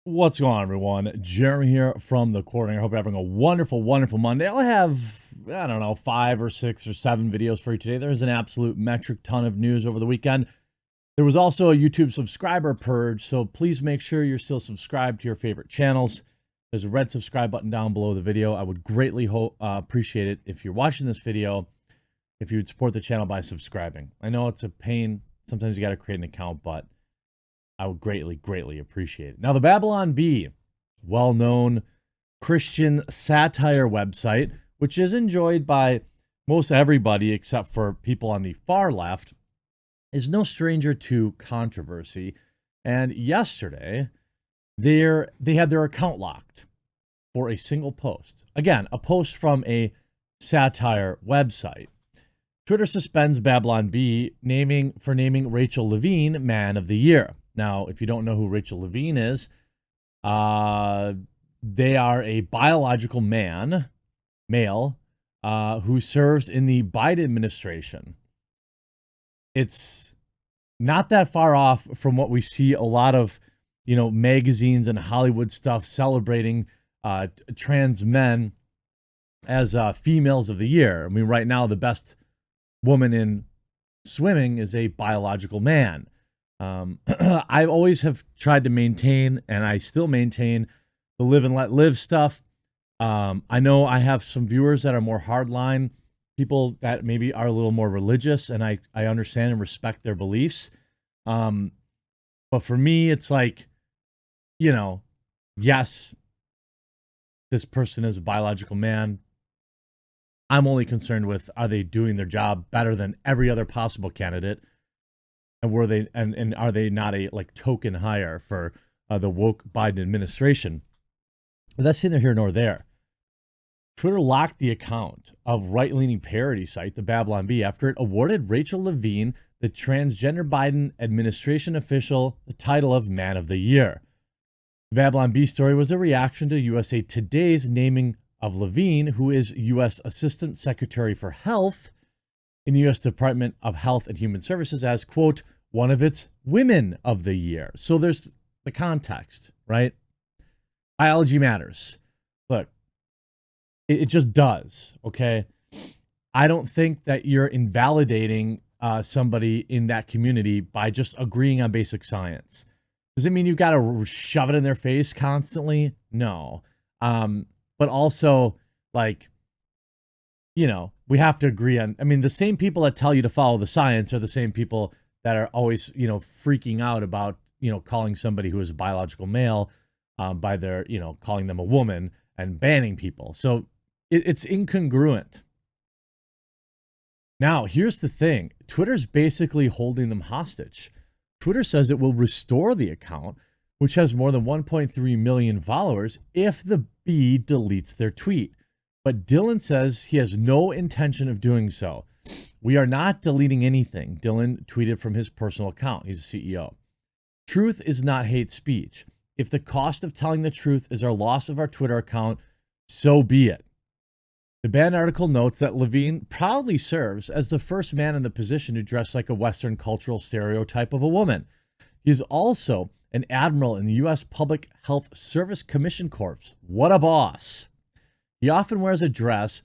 What's going on, everyone? Jeremy here from the Quarter. I hope you're having a wonderful, wonderful Monday. I'll have, I don't know, 5 or 6 or 7 videos for you today. There's an absolute metric ton of news over the weekend. There was also a YouTube subscriber purge, so please make sure you're still subscribed to your favorite channels. There's a red subscribe button down below the video. I would greatly appreciate it if you're watching this video, if you would support the channel by subscribing. I know it's a pain. Sometimes you got to create an account, but I would greatly, greatly appreciate it. Now, the Babylon Bee, well-known Christian satire website, which is enjoyed by most everybody except for people on the far left, is no stranger to controversy. And yesterday, they had their account locked for a single post. Again, a post from a satire website. Twitter suspends Babylon Bee for naming Rachel Levine Man of the Year. Now, if you don't know who Rachel Levine is, they are a biological male, who serves in the Biden administration. It's not that far off from what we see a lot of, magazines and Hollywood stuff celebrating trans men as females of the year. I mean, right now, the best woman in swimming is a biological man. I always have tried to maintain, and I still maintain, the live and let live stuff. I know I have some viewers that are more hardline, people that maybe are a little more religious, and I understand and respect their beliefs. But for me, it's like, yes, this person is a biological man. I'm only concerned with, are they doing their job better than every other possible candidate? And are they not a token hire for the woke Biden administration? But that's neither here nor there. Twitter locked the account of right-leaning parody site, the Babylon Bee, after it awarded Rachel Levine, the transgender Biden administration official, the title of Man of the Year. The Babylon Bee story was a reaction to USA Today's naming of Levine, who is U.S. Assistant Secretary for Health in the U.S. Department of Health and Human Services, as, quote, one of its Women of the Year. So there's the context, right? Biology matters. Look, it just does, okay? I don't think that you're invalidating somebody in that community by just agreeing on basic science. Does it mean you've got to shove it in their face constantly? No. But also, we have to agree on, the same people that tell you to follow the science are the same people that are always, freaking out about, calling somebody who is a biological male by their, calling them a woman and banning people. So it's incongruent. Now, here's the thing. Twitter's basically holding them hostage. Twitter says it will restore the account, which has more than 1.3 million followers, if the Bee deletes their tweet. But Dylan says he has no intention of doing so. We are not deleting anything, Dylan tweeted from his personal account. He's a CEO. Truth is not hate speech. If the cost of telling the truth is our loss of our Twitter account, so be it. The banned article notes that Levine proudly serves as the first man in the position to dress like a Western cultural stereotype of a woman. He is also an admiral in the U.S. Public Health Service Commission Corps. What a boss. He often wears a dress,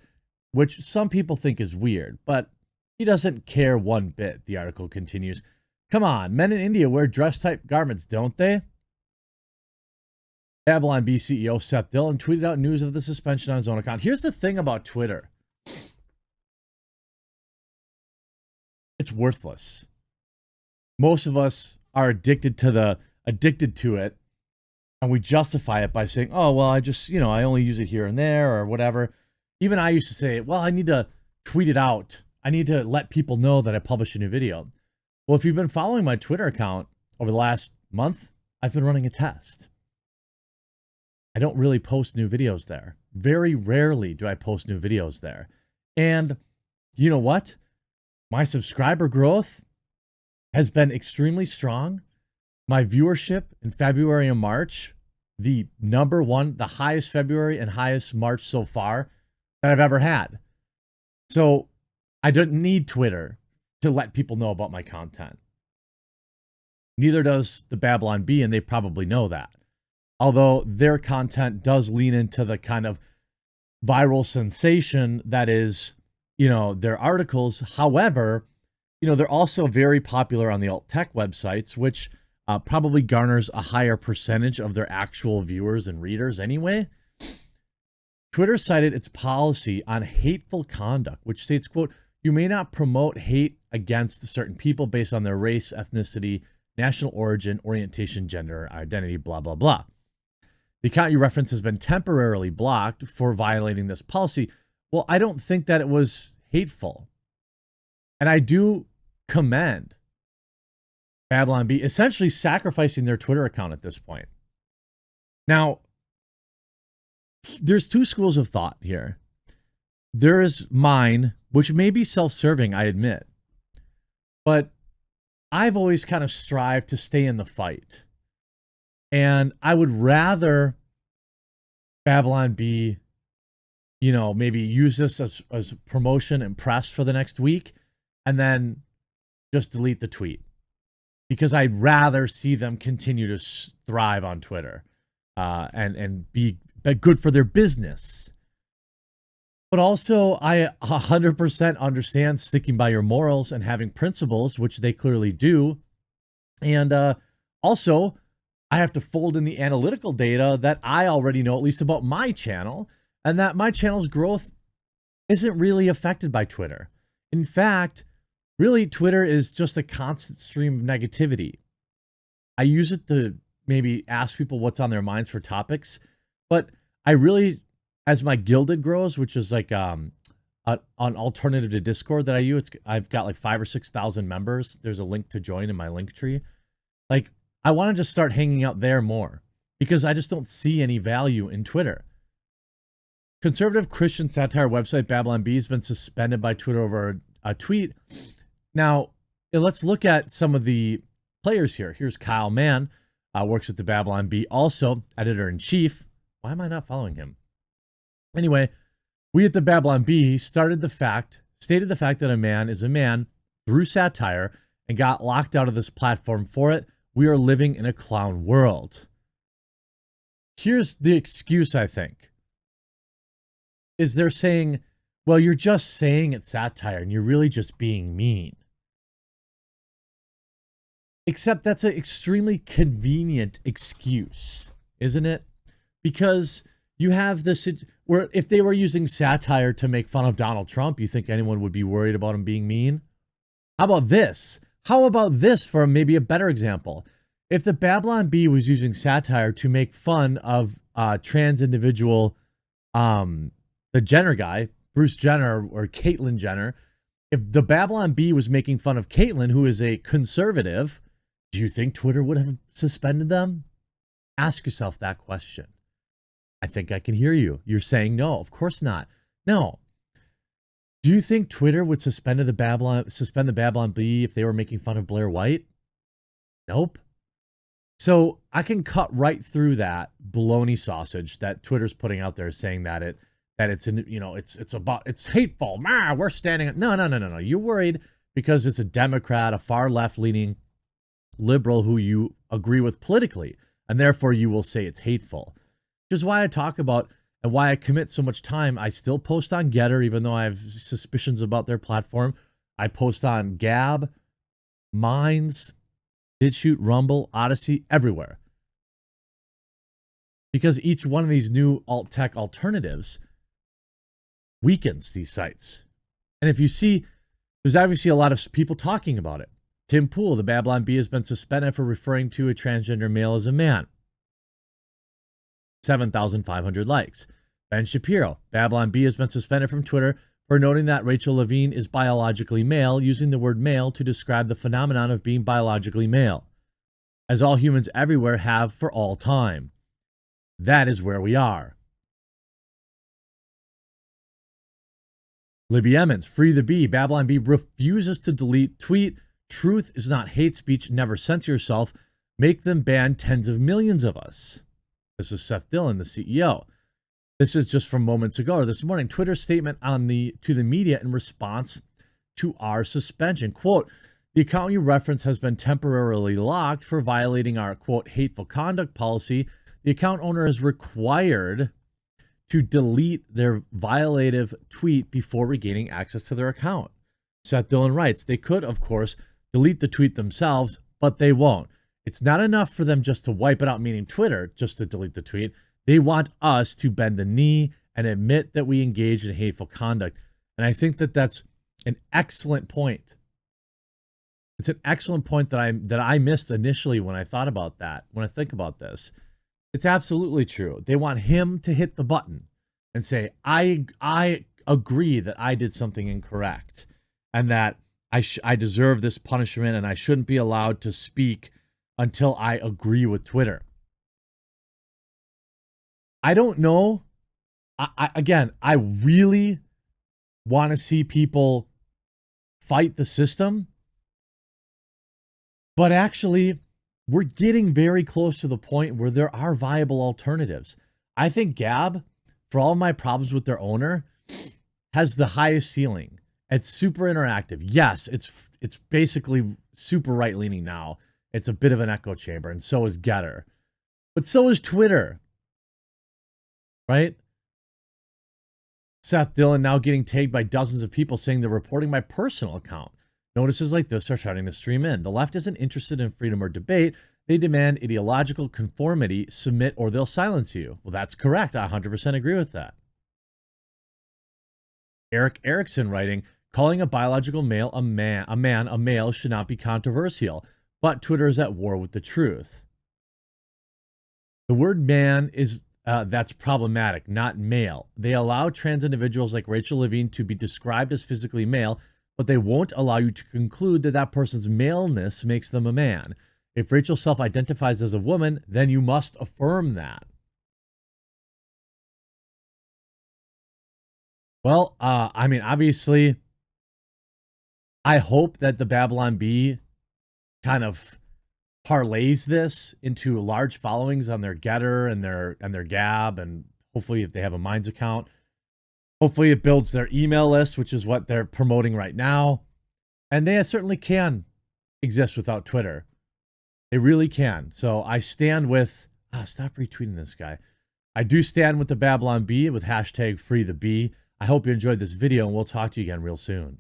which some people think is weird, but he doesn't care one bit, the article continues. Come on, men in India wear dress-type garments, don't they? Babylon Bee CEO Seth Dillon tweeted out news of the suspension on his own account. Here's the thing about Twitter. It's worthless. Most of us are addicted to it, and we justify it by saying, oh, well, I just, I only use it here and there or whatever. Even I used to say, well, I need to tweet it out. I need to let people know that I published a new video. Well, if you've been following my Twitter account over the last month, I've been running a test. I don't really post new videos there. Very rarely do I post new videos there. And you know what? My subscriber growth has been extremely strong. My viewership in February and March, the highest February and highest March so far that I've ever had. So I don't need Twitter to let people know about my content. Neither does the Babylon Bee, and they probably know that. although their content does lean into the kind of viral sensation that is, their articles. However, they're also very popular on the alt tech websites, which probably garners a higher percentage of their actual viewers and readers anyway. Twitter cited its policy on hateful conduct, which states, quote, "You may not promote hate against certain people based on their race, ethnicity, national origin, orientation, gender, identity, blah, blah, blah. The account you reference has been temporarily blocked for violating this policy." Well, I don't think that it was hateful. And I do commend Babylon Bee essentially sacrificing their Twitter account at this point. Now, there's two schools of thought here. There is mine, which may be self-serving, I admit. But I've always kind of strived to stay in the fight. And I would rather Babylon Bee, maybe use this as promotion and press for the next week and then just delete the tweet. Because I'd rather see them continue to thrive on Twitter and be good for their business. But also, I 100% understand sticking by your morals and having principles, which they clearly do. And also, I have to fold in the analytical data that I already know, at least about my channel, and that my channel's growth isn't really affected by Twitter. In fact, really, Twitter is just a constant stream of negativity. I use it to maybe ask people what's on their minds for topics, but I really, as my Gilded grows, which is like an alternative to Discord that I use, I've got like 5,000 or 6,000 members. There's a link to join in my link tree. Like, I want to just start hanging out there more because I just don't see any value in Twitter. Conservative Christian satire website Babylon Bee has been suspended by Twitter over a tweet. Now, let's look at some of the players here. Here's Kyle Mann, works at the Babylon Bee, also editor-in-chief. Why am I not following him? Anyway, we at the Babylon Bee stated the fact that a man is a man through satire and got locked out of this platform for it. We are living in a clown world. Here's the excuse, I think, is they're saying, well, you're just saying it's satire and you're really just being mean. Except that's an extremely convenient excuse, isn't it? Because you have this, where if they were using satire to make fun of Donald Trump, you think anyone would be worried about him being mean? How about this? How about this for maybe a better example? If the Babylon Bee was using satire to make fun of trans individual, the Jenner guy, Bruce Jenner or Caitlyn Jenner, if the Babylon Bee was making fun of Caitlyn, who is a conservative, do you think Twitter would have suspended them? Ask yourself that question. I think I can hear you. You're saying no, of course not. No. Do you think Twitter would suspend the Babylon Bee if they were making fun of Blair White? Nope. So I can cut right through that baloney sausage that Twitter's putting out there, saying that it's hateful. We're standing. No. You're worried because it's a Democrat, a far left leaning liberal who you agree with politically, and therefore you will say it's hateful. Which is why I talk about and why I commit so much time. I still post on Getter, even though I have suspicions about their platform. I post on Gab, Minds, BitChute, Rumble, Odyssey, everywhere. Because each one of these new alt tech alternatives weakens these sites. And if you see, there's obviously a lot of people talking about it. Tim Pool, the Babylon Bee, has been suspended for referring to a transgender male as a man. 7,500 likes. Ben Shapiro, Babylon Bee, has been suspended from Twitter for noting that Rachel Levine is biologically male, using the word male to describe the phenomenon of being biologically male, as all humans everywhere have for all time. That is where we are. Libby Emmons, Free the Bee, Babylon Bee refuses to delete tweet. Truth is not hate speech. Never censor yourself. Make them ban tens of millions of us. This is Seth Dillon, the CEO. This is just from moments ago or this morning. Twitter's statement to the media in response to our suspension. Quote, the account you reference has been temporarily locked for violating our, quote, hateful conduct policy the account owner is required to delete their violative tweet before regaining access to their account. Seth Dillon writes, they could, of course, delete the tweet themselves, but they won't. It's not enough for them just to wipe it out, meaning Twitter, just to delete the tweet. They want us to bend the knee and admit that we engaged in hateful conduct. And I think that that's an excellent point. It's an excellent point that I missed initially when I thought about that, when I think about this. It's absolutely true. They want him to hit the button and say, I agree that I did something incorrect and that I deserve this punishment and I shouldn't be allowed to speak until I agree with Twitter. I don't know. I really want to see people fight the system, but actually, we're getting very close to the point where there are viable alternatives. I think Gab, for all of my problems with their owner, has the highest ceiling. It's super interactive. Yes, it's basically super right-leaning now. It's a bit of an echo chamber, and so is Getter. But so is Twitter, right? Seth Dillon now getting tagged by dozens of people saying they're reporting my personal account. Notices like this are starting to stream in. The left isn't interested in freedom or debate. They demand ideological conformity, submit, or they'll silence you. Well, that's correct. I 100% agree with that. Eric Erickson writing, calling a biological male a male should not be controversial, but Twitter is at war with the truth. The word man is that's problematic, not male. They allow trans individuals like Rachel Levine to be described as physically male, but they won't allow you to conclude that that person's maleness makes them a man. If Rachel self-identifies as a woman, then you must affirm that. Well, I mean, obviously, I hope that the Babylon Bee kind of parlays this into large followings on their Getter and their Gab, and hopefully if they have a Minds account, hopefully it builds their email list, which is what they're promoting right now. And they certainly can exist without Twitter. They really can. So I stand with, stop retweeting this guy. I do stand with the Babylon Bee with hashtag #FreeTheBee. I hope you enjoyed this video, and we'll talk to you again real soon.